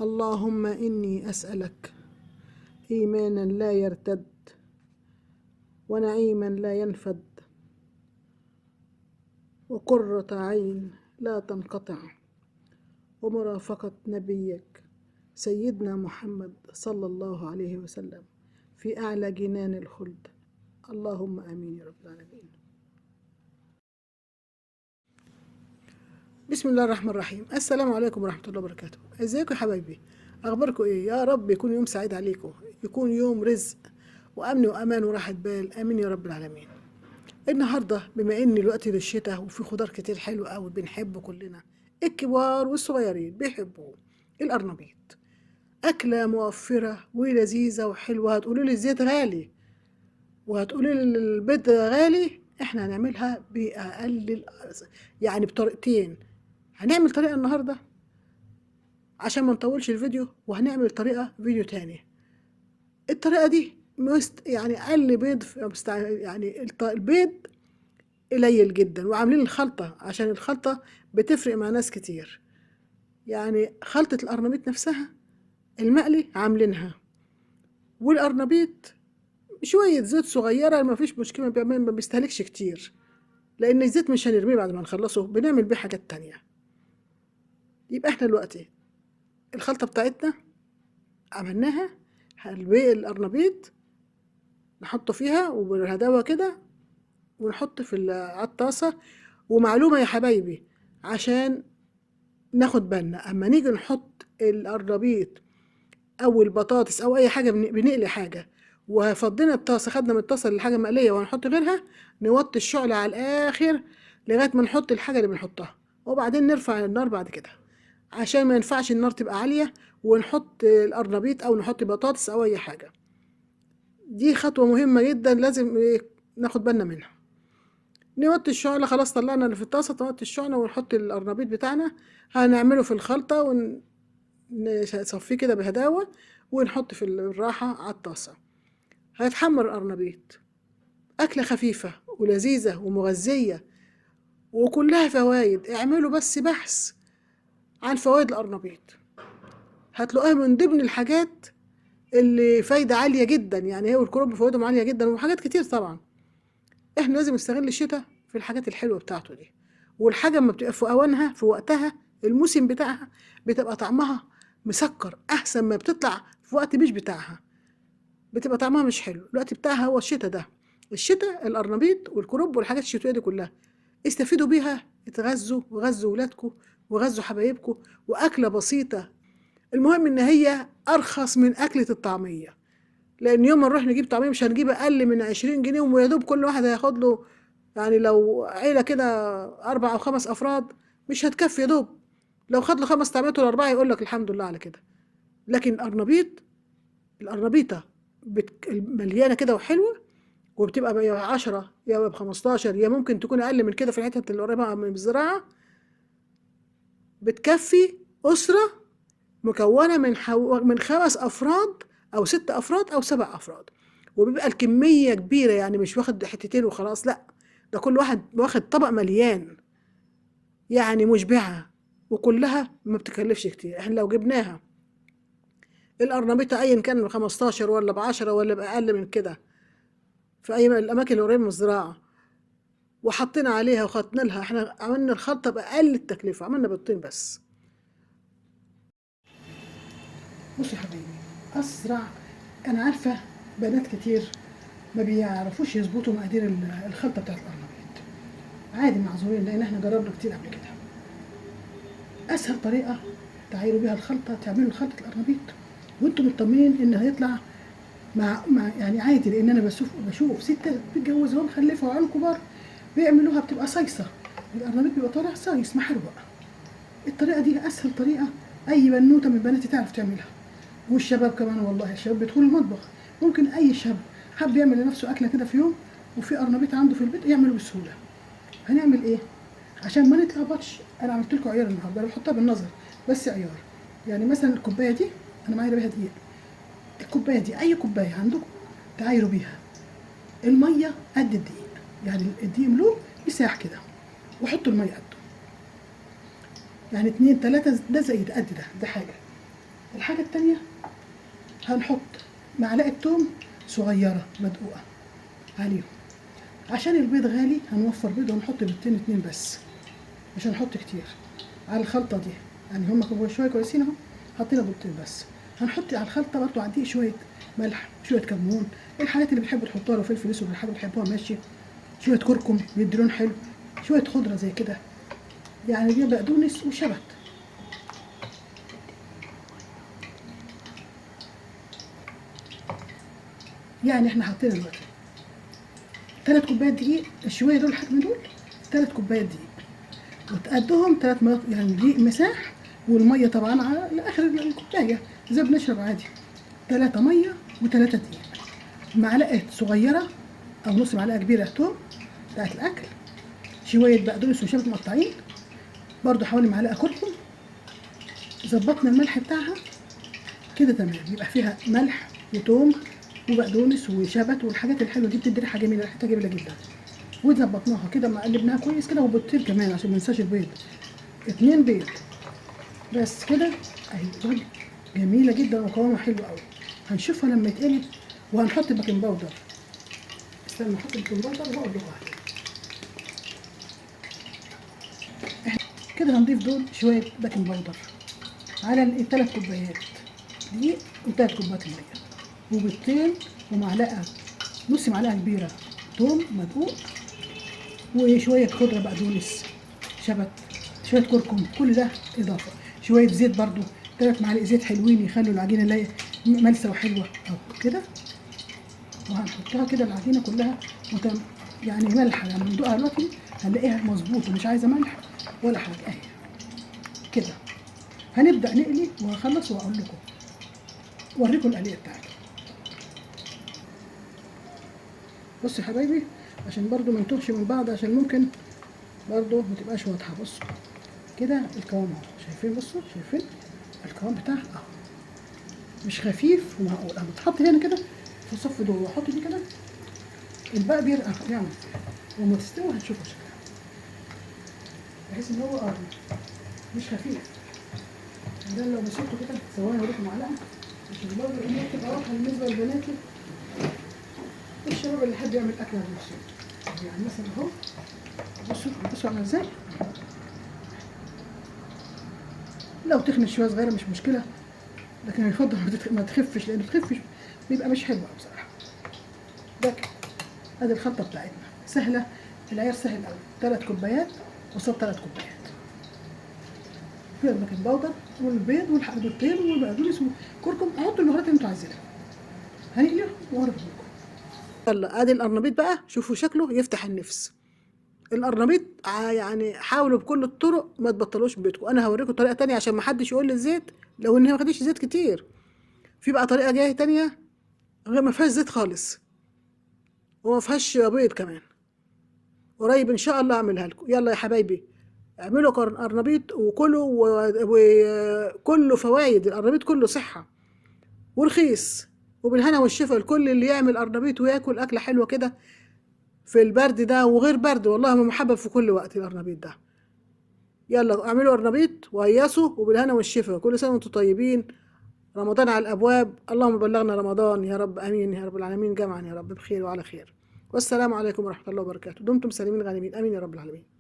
اللهم إني أسألك إيمانا لا يرتد، ونعيما لا ينفد، وقرة عين لا تنقطع، ومرافقة نبيك سيدنا محمد صلى الله عليه وسلم في أعلى جنان الخلد. اللهم آمين يا رب العالمين. بسم الله الرحمن الرحيم. السلام عليكم ورحمة الله وبركاته. ازيكم يا حبايبي؟ اخباركم ايه؟ يا رب يكون يوم سعيد عليكم، يكون يوم رزق وامن وامان وراحة بال. امين يا رب العالمين. النهارده بما ان الوقت للشتاء وفي خضار كتير حلو قوي بنحبه كلنا، الكبار والصغيرين بيحبوه، القرنبيط. اكله موفره ولذيذه وحلوه. هتقولوا لي الزيت غالي وهتقولي لي البيض غالي، احنا هنعملها باقل، يعني بطريقتين. هنعمل طريقه النهارده عشان ما نطولش الفيديو، وهنعمل طريقه فيديو تاني. الطريقه دي يعني اقل بيض يعني البيض قليل جدا، وعاملين الخلطه عشان الخلطه بتفرق مع ناس كتير. يعني خلطه القرنبيط نفسها المقلي عاملينها، والقرنبيط شويه زيت صغيره ما فيش مشكله، ما بيستهلكش كتير، لان الزيت مش هنرميه بعد ما نخلصه، بنعمل بيه حاجات تانية. يبقى احنا دلوقتي الخلطه بتاعتنا عملناها. القرنبيط نحطه فيها وبالهداوة كده، ونحط على الطاسة. ومعلومة يا حبايبي عشان ناخد بالنا اما نيجي نحط القرنبيط او البطاطس او اي حاجة، بنقلي حاجة وفضينا الطاسة، خدنا من الطاسة الحاجة مقلية وهنحط غيرها، نوطي الشعلة على الاخر لغاية ما نحط الحاجة اللي بنحطها، وبعدين نرفع النار بعد كده، عشان ما ينفعش النار تبقى عالية ونحط القرنبيط او نحط بطاطس او اي حاجة. دي خطوة مهمة جدا لازم ناخد بالنا منها. نوطي الشعلة، خلاص طلعنا اللي في الطاسة، نوطي الشعلة ونحط القرنبيط بتاعنا، هنعمله في الخلطة ونصفيه كده بهداوة، ونحط في الراحة على الطاسة. هيتحمر القرنبيط. أكلة خفيفة ولذيذة ومغذية وكلها فوايد. اعملوا بس بحث عن فوائد القرنبيط، هتلاقوها من ضمن الحاجات اللي فايدة عالية جدا. يعني هي والكرنب فوائدهم عالية جدا، وحاجات كتير طبعا. احنا لازم نستغل الشتاء في الحاجات الحلوة بتاعته دي، والحاجة اما بتبقى في اوانها في وقتها الموسم بتاعها بتبقى طعمها مسكر احسن ما بتطلع في وقت مش بتاعها، بتبقى طعمها مش حلو. الوقت بتاعها هو الشتاء ده، الشتاء. القرنبيط والكرنب والحاجات الشتوية دي كلها استفيدوا بيها، اتغذوا وغذوا ولادكم وغذوا حبايبكم. واكلة بسيطة، المهم ان هي ارخص من اكلة الطعمية. لان يوم ما نروح نجيب طعمية مش هنجيب اقل من 20 جنيه، ويا دوب كل واحد هياخد له، يعني لو عيلة كده 4 أو 5 أفراد مش هتكفي. يا دوب لو خد له 5 طعميات ولا 4 يقول لك الحمد لله على كده. لكن القرنبيطة مليانة كده وحلوة، وبتبقى يا 10 يا ب15 يا ممكن تكون أقل من كده في الحتت اللي قريبة من الزراعة. بتكفي أسرة مكونة من 5 أفراد أو 6 أفراد أو 7 أفراد، وبيبقى الكمية كبيرة، يعني مش واخد حتتين وخلاص، لأ، ده كل واحد واخد طبق مليان، يعني مشبعة، وكلها ما بتكلفش كتير. احنا لو جبناها القرنبيطة أيا كان ب15 ولا ب10 ولا بأقل من كده في أي الأماكن اللي قريبة من الزراعة، وحطينا عليها وخدنا لها، احنا عملنا الخلطة بأقل التكلفة، عملنا بيضتين بس. بصي يا حبيبي، أسرع. أنا عارفة بنات كتير ما بيعرفوش يظبطوا مقادير الخلطة بتاعت القرنبيط، عادي معذورين، لأن احنا جربنا كتير قبل كده. أسهل طريقة تعيروا بيها الخلطة، تعملوا خلطة القرنبيط وانتم مطمنين ان هيطلع مع يعني عادي. لان انا بشوف ستات بيتجوزوا مخلفه وعيال كبار بيعملوها بتبقى صيصه، القرنبيط بيبقى طالع صيص محروق. الطريقه دي اسهل طريقه، اي بنوته من بناتي تعرف تعملها، والشباب كمان. والله الشباب بيدخلوا المطبخ، ممكن اي شاب حب يعمل لنفسه اكله كده في يوم وفي قرنبيط عنده في البيت يعمله بسهوله. هنعمل ايه عشان ما نتلخبطش؟ انا عملت لكم عيار النهارده، بحطها بالنظر بس عيار. يعني مثلا الكوبايه دي انا معايا بيها دقيق، الكوبايه دي اي كوبايه عندكم تعايروا بيها. الميه قد الدقيق، يعني الدقيق ملوه يساح كده، وحطوا الميه قده، يعني 2 3 ده زي ده قد ده حاجه. الحاجة التانية هنحط معلقة توم صغيرة مدقوقة عليهم. عشان البيض غالي هنوفر بيض ونحط بيضتين اتنين بس، مش هنحط كتير على الخلطة دي. يعني هما شوية كويسين اهو، حطينا بيضتين بس. هنحط على الخلطة برضو عندي شوية ملح، شوية كمون، الحاجات اللي بتحبوا تحطوها، لو فلفل اسود الحاجة اللي بتحبوها ماشي، شوية كركم بيدي لون حلو، شوية خضرة زي كده، يعني دي بقدونس وشبت. يعني احنا حطينا دلوقتي 3 كوبايات دقيق، الشوية دول الحجم دول 3 كوبايات دقيق، وتقدهم 3 مرات، يعني دقيق مساح والمية طبعا على آخر الكوباية زي ما بنشرب عادي. 3 مية و3 دقيق، معلقة صغيرة أو نص معلقة كبيرة توم بتاعت الأكل، شوية بقدونس وشبت مقطعين، برضو حوالي معلقة كركم. ظبطنا الملح بتاعها كده تمام، يبقى فيها ملح وتوم وبقدونس وشبت والحاجات الحلوة دي، بتدي ريحة جميلة، ريحتها جميلة جدا. وظبطناها كده، ما قلبناها كويس كده، وبيضتين كمان عشان ما ننساش البيض، 2 بيض بس كده. اهي بيض جميلة جدا وقوامها حلو قوي. هنشوفها لما يتقلب، وهنحط بيكنج باودر. استنى نحط بيكنج باودر واقول لكم عليه. كده هنضيف دول شوية بيكنج باودر على ال3 كوبايات دقيق و3 كوبايات مية، وبيضتين، ومعلقة نص معلقة كبيرة توم مدقوق، وشوية خضرة بقدونس شبت، شوية كركم، كل ده إضافة. شوية زيت برضو، 3 معالق زيت حلوين يخلوا العجينة اللي هي ملسة وحلوة أهو كده. وهنحطها كده العجينة كلها يعني ملح، لما ندوقها دلوقتي هنلاقيها مظبوطة، مش عايزة ملح ولا حاجة أهي كده. هنبدأ نقلي وهخلص وهقول لكم، أوريكم القلية بتاعته. بصوا يا حبايبي، عشان برضو ما نتوهش من بعض، عشان ممكن برضو ما تبقاش واضحة. بصوا كده القوام اهو، شايفين؟ بصوا شايفين القوام بتاعها اهو، مش خفيف ومعقول. اما تحط هنا كده في الصف دول واحط دي كده، الباقي بيرقى يعني، وما تستوي هتشوفوا شكلها، بحيث ان هو مش خفيف. ده لو مسكته كده ثواني اوريكم معلقه، عشان برضه الامور تبقى واضحه بالنسبه لبناتي والشباب اللي حد يعمل اكل بنفسه. يعني مثلا اهو، بصوا عامله ازاي. لو تخنت شويه صغيره مش مشكله، لكن يفضل ما تخفش، لان تخفش بيبقى مش حلو بصراحه. ده كده ادي الخلطه بتاعتنا سهله، العيار سهل قوي. 3 كوبايات قصاد 3 كوبايات، فيها البيكنج باودر والبيض والبيضتين والبقدونس وكركم، حطوا البهارات اللي انتوا عايزينها. هنقليهم واوريكم لكم. يلا ادي القرنبيط بقى، شوفوا شكله يفتح النفس. القرنبيط يعني حاولوا بكل الطرق ما تبطلوش بيتكم. انا هوريكم طريقه تانية عشان ما حدش يقول لي الزيت، لو ان هي ما خدتش زيت كتير. في بقى طريقه جايه تانية غير ما فيهاش زيت خالص، وما فيهاش بيض كمان. قريب ان شاء الله اعملها لكم. يلا يا حبايبي، اعملوا قرنبيط وكلوا، وكله فوايد. القرنبيط كله صحه ورخيص، وبالهنا والشفا لكل اللي يعمل قرنبيط وياكل اكله حلوه كده في البرد ده وغير برد. والله ما محبب في كل وقت القرنبيط ده. يلا اعملوا قرنبيط وهيصوا، وبالهنا والشفا. كل سنه وانتم طيبين، رمضان على الابواب. اللهم بلغنا رمضان يا رب، امين يا رب العالمين، جمعا يا رب بخير وعلى خير. والسلام عليكم ورحمه الله وبركاته. دمتم سالمين غانمين، امين يا رب العالمين.